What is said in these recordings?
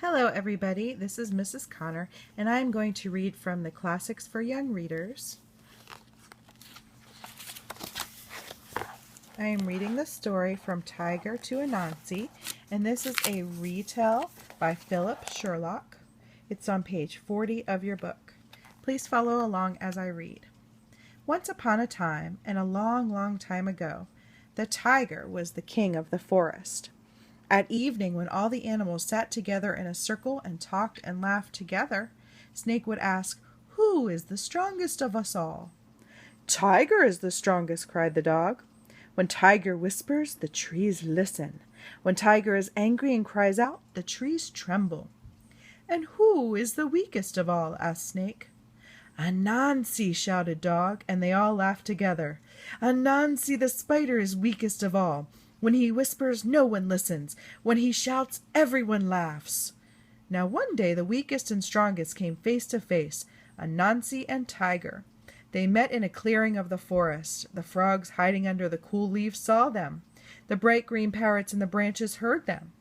Hello everybody, this is Mrs. Connor and I am going to read from the Classics for Young Readers. I am reading the story From Tiger to Anansi, and this is a retell by Philip Sherlock. It's on page 40 of your book. Please follow along as I read. Once upon a time, and a long, long time ago, the tiger was the king of the forest. At evening, when all the animals sat together in a circle and talked and laughed together, Snake would ask, "Who is the strongest of us all?" "Tiger is the strongest," cried the dog. "When Tiger whispers, the trees listen. When Tiger is angry and cries out, the trees tremble." "And who is the weakest of all?" asked Snake. "Anansi," shouted Dog, and they all laughed together. "Anansi the spider is weakest of all. When he whispers, no one listens. When he shouts, everyone laughs." Now one day the weakest and strongest came face to face, Anansi and Tiger. They met in a clearing of the forest. The frogs hiding under the cool leaves saw them. The bright green parrots in the branches heard them.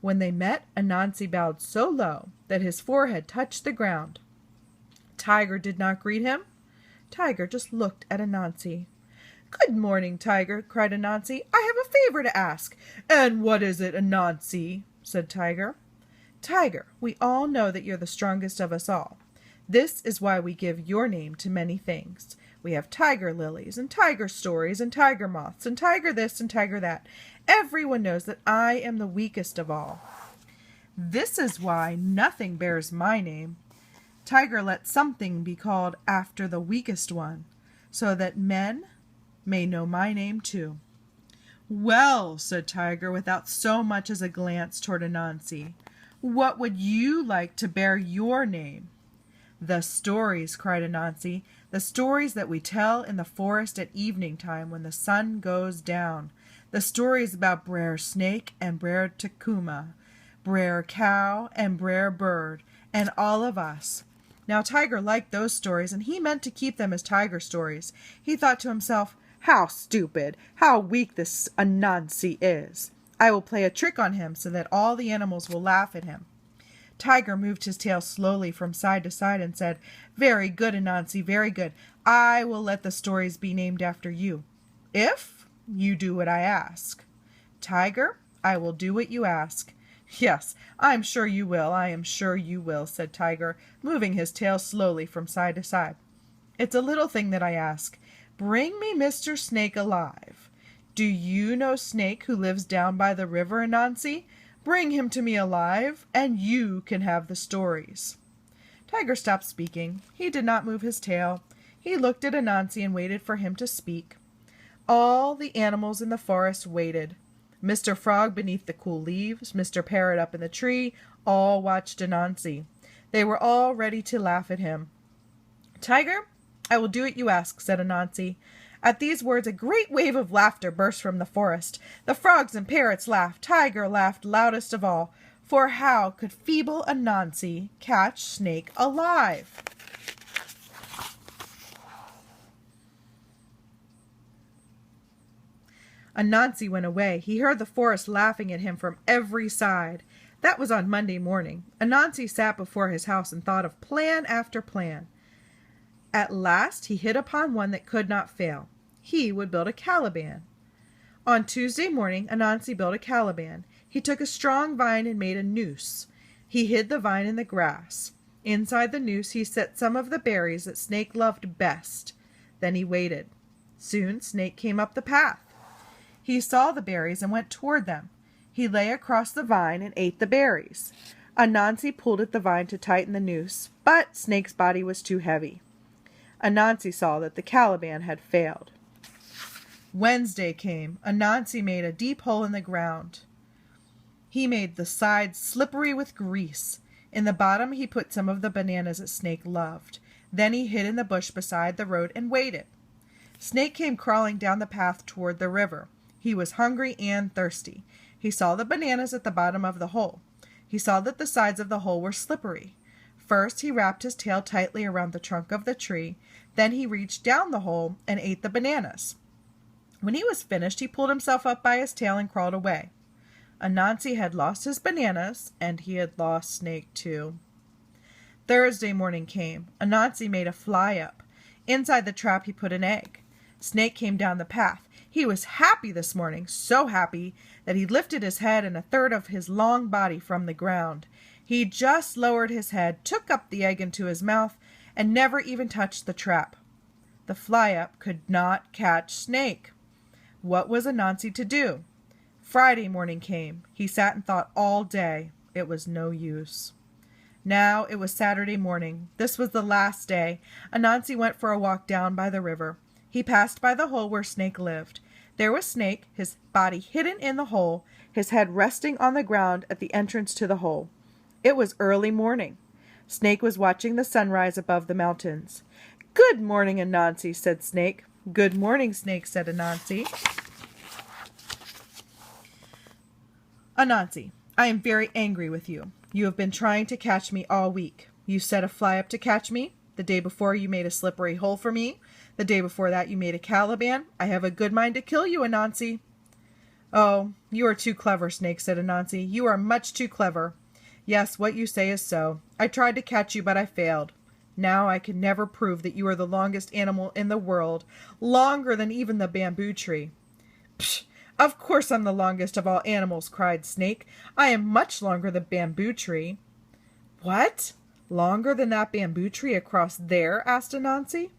When they met, Anansi bowed so low that his forehead touched the ground. Tiger did not greet him. Tiger just looked at Anansi. "Good morning, Tiger," cried Anansi. "I have a favor to ask." "And what is it, Anansi?" said Tiger. "Tiger, we all know that you're the strongest of us all. This is why we give your name to many things. We have tiger lilies and tiger stories and tiger moths and tiger this and tiger that. Everyone knows that I am the weakest of all. This is why nothing bears my name. Tiger let something be called after the weakest one, so that men may know my name too." "Well," said Tiger, without so much as a glance toward Anansi, "what would you like to bear your name?" "The stories," cried Anansi, "the stories that we tell in the forest at evening time when the sun goes down. The stories about Brer Snake and Brer Takuma, Brer Cow and Brer Bird, and all of us." Now Tiger liked those stories, and he meant to keep them as tiger stories. He thought to himself, "How stupid, how weak this Anansi is. I will play a trick on him so that all the animals will laugh at him." Tiger moved his tail slowly from side to side and said, "Very good, Anansi, very good. I will let the stories be named after you, if you do what I ask." "Tiger, I will do what you ask." "Yes, I'm sure you will, I am sure you will," said Tiger, moving his tail slowly from side to side. "It's a little thing that I ask. Bring me Mr. Snake alive. Do you know Snake who lives down by the river, Anansi? Bring him to me alive, and you can have the stories." Tiger stopped speaking. He did not move his tail. He looked at Anansi and waited for him to speak. All the animals in the forest waited. Mr. Frog beneath the cool leaves, Mr. Parrot up in the tree, all watched Anansi. They were all ready to laugh at him. "Tiger, I will do what you ask," said Anansi. At these words a great wave of laughter burst from the forest. The frogs and parrots laughed. Tiger laughed loudest of all, for how could feeble Anansi catch Snake alive? Anansi went away. He heard the forest laughing at him from every side. That was on Monday morning. Anansi sat before his house and thought of plan after plan. At last he hit upon one that could not fail. He would build a calaban. On Tuesday morning Anansi built a calaban. He took a strong vine and made a noose. He hid the vine in the grass. Inside the noose he set some of the berries that Snake loved best. Then he waited. Soon Snake came up the path. He saw the berries and went toward them. He lay across the vine and ate the berries. Anansi pulled at the vine to tighten the noose, but Snake's body was too heavy. Anansi saw that the calaban had failed. Wednesday came. Anansi made a deep hole in the ground. He made the sides slippery with grease. In the bottom he put some of the bananas that Snake loved. Then he hid in the bush beside the road and waited. Snake came crawling down the path toward the river. He was hungry and thirsty. He saw the bananas at the bottom of the hole. He saw that the sides of the hole were slippery. First he wrapped his tail tightly around the trunk of the tree. Then he reached down the hole and ate the bananas. When he was finished, he pulled himself up by his tail and crawled away. Anansi had lost his bananas, and he had lost Snake too. Thursday morning came. Anansi made a fly up. Inside the trap he put an egg. Snake came down the path. He was happy this morning, so happy that he lifted his head and a third of his long body from the ground. He just lowered his head, took up the egg into his mouth, and never even touched the trap. The fly-up could not catch Snake. What was Anansi to do? Friday morning came. He sat and thought all day. It was no use. Now it was Saturday morning. This was the last day. Anansi went for a walk down by the river. He passed by the hole where Snake lived. There was Snake, his body hidden in the hole, his head resting on the ground at the entrance to the hole. It was early morning. Snake was watching the sunrise above the mountains. "Good morning, Anansi," said Snake. "Good morning, Snake," said Anansi. "Anansi, I am very angry with you. You have been trying to catch me all week. You set a fly up to catch me. The day before you made a slippery hole for me. The day before that you made a Caliban. I have a good mind to kill you, Anansi." "Oh, you are too clever, Snake," said Anansi. "You are much too clever. Yes, what you say is so. I tried to catch you, but I failed. Now I can never prove that you are the longest animal in the world, longer than even the bamboo tree." "Psh! Of course I'm the longest of all animals," cried Snake. "I am much longer than the bamboo tree." "What? Longer than that bamboo tree across there?" asked Anansi.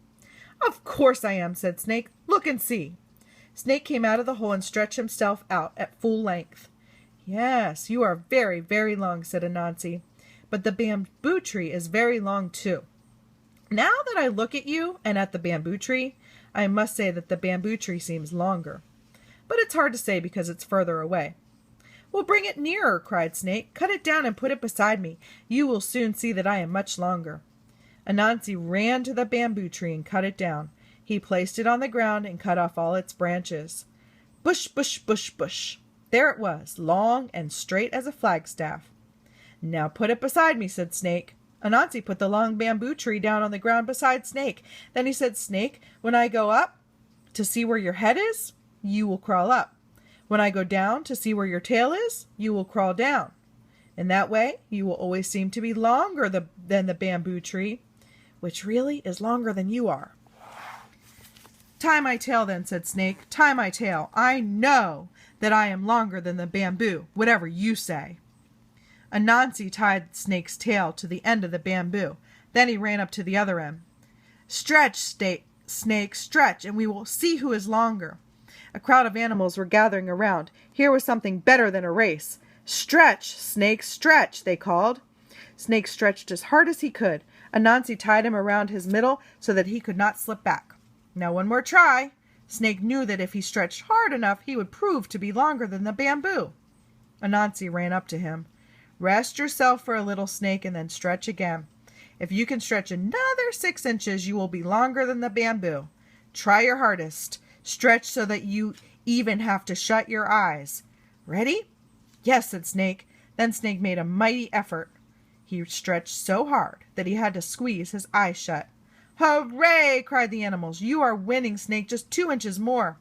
"Of course I am," said Snake. "Look and see." Snake came out of the hole and stretched himself out at full length. "Yes, you are very, very long," said Anansi. "But the bamboo tree is very long too. Now that I look at you and at the bamboo tree, I must say that the bamboo tree seems longer. But it's hard to say because it's further away." "Well, bring it nearer," cried Snake. "Cut it down and put it beside me. You will soon see that I am much longer." Anansi ran to the bamboo tree and cut it down. He placed it on the ground and cut off all its branches. Bush, bush, bush, bush. There it was, long and straight as a flagstaff. "Now put it beside me," said Snake. Anansi put the long bamboo tree down on the ground beside Snake. Then he said, "Snake, when I go up to see where your head is, you will crawl up. When I go down to see where your tail is, you will crawl down. In that way, you will always seem to be longer than the bamboo tree, which really is longer than you are." "Tie my tail then," said Snake. "Tie my tail. I know that I am longer than the bamboo, whatever you say." Anansi tied Snake's tail to the end of the bamboo. Then he ran up to the other end. "Stretch, Snake, stretch, and we will see who is longer." A crowd of animals were gathering around. Here was something better than a race. "Stretch, Snake, stretch," they called. Snake stretched as hard as he could. Anansi tied him around his middle so that he could not slip back. "Now one more try." Snake knew that if he stretched hard enough, he would prove to be longer than the bamboo. Anansi ran up to him. "Rest yourself for a little, Snake, and then stretch again. If you can stretch another 6 inches, you will be longer than the bamboo. Try your hardest. Stretch so that you even have to shut your eyes. Ready?" "Yes," said Snake. Then Snake made a mighty effort. He stretched so hard that he had to squeeze his eyes shut. "Hooray!" cried the animals. "You are winning, Snake. Just 2 inches more."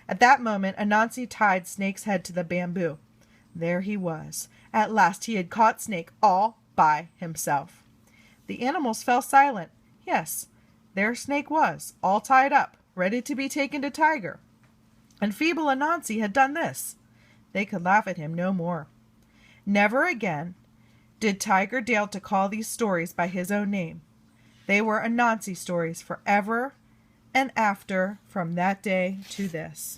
At that moment, Anansi tied Snake's head to the bamboo. There he was. At last he had caught Snake all by himself. The animals fell silent. Yes, there Snake was, all tied up, ready to be taken to Tiger. And feeble Anansi had done this. They could laugh at him no more. Never again did Tiger dare to call these stories by his own name. They were Anansi stories forever and after, from that day to this.